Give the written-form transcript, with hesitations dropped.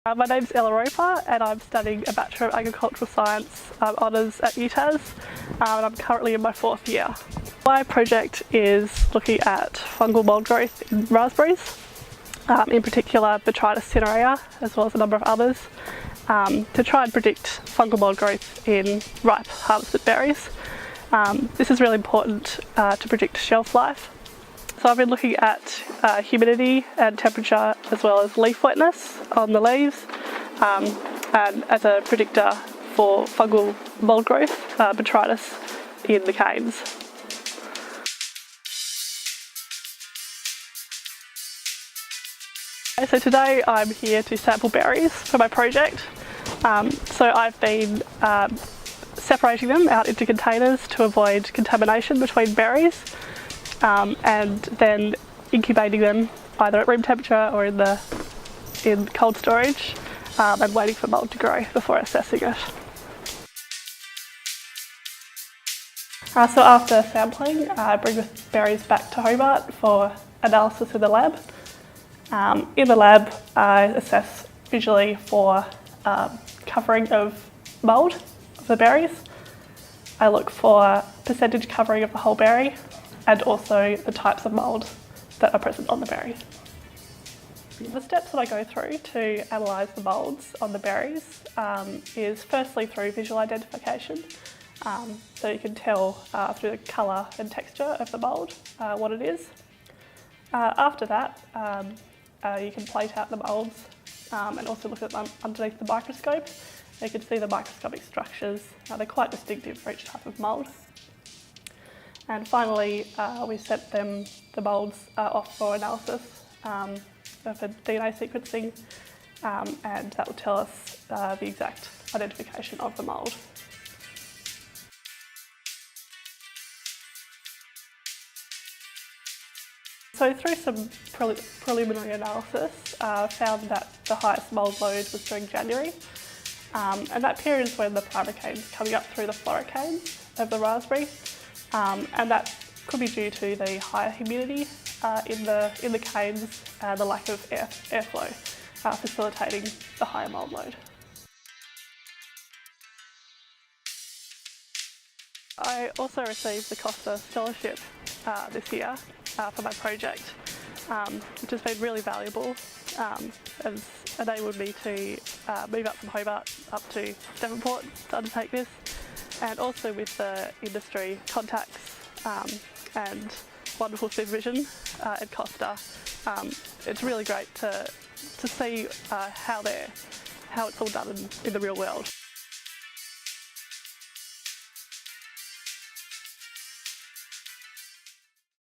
My name's Ella Roper and I'm studying a Bachelor of Agricultural Science honours at UTAS and I'm currently in my 4th year. My project is looking at fungal mould growth in raspberries, in particular Botrytis cinerea as well as a number of others, to try and predict fungal mould growth in ripe harvested berries. This is really important to predict shelf life. So I've been looking at humidity and temperature as well as leaf wetness on the leaves and as a predictor for fungal mould growth, botrytis in the canes. So today I'm here to sample berries for my project. So I've been separating them out into containers to avoid contamination between berries. And then incubating them either at room temperature or in cold storage and waiting for mould to grow before assessing it. So after sampling, I bring the berries back to Hobart for analysis in the lab. In the lab, I assess visually for covering of mould of the berries. I look for percentage covering of the whole berry, and also the types of mould that are present on the berry. The steps that I go through to analyse the moulds on the berries is firstly through visual identification. So you can tell through the colour and texture of the mould what it is. After that, you can plate out the moulds and also look at them underneath the microscope. You can see the microscopic structures. They're quite distinctive for each type of mould. And finally, we set the moulds off for analysis for DNA sequencing, and that will tell us the exact identification of the mould. So through some preliminary analysis, found that the highest mould load was during January, and that period is when the primer cane is coming up through the floricanes of the raspberry. And that could be due to the higher humidity in the canes and the lack of airflow facilitating the higher mould load. I also received the Costa Scholarship this year for my project, which has been really valuable as enabled me to move up from Hobart up to Devonport to undertake this. And also with the industry contacts and wonderful supervision at Costa, it's really great to see how it's all done in the real world.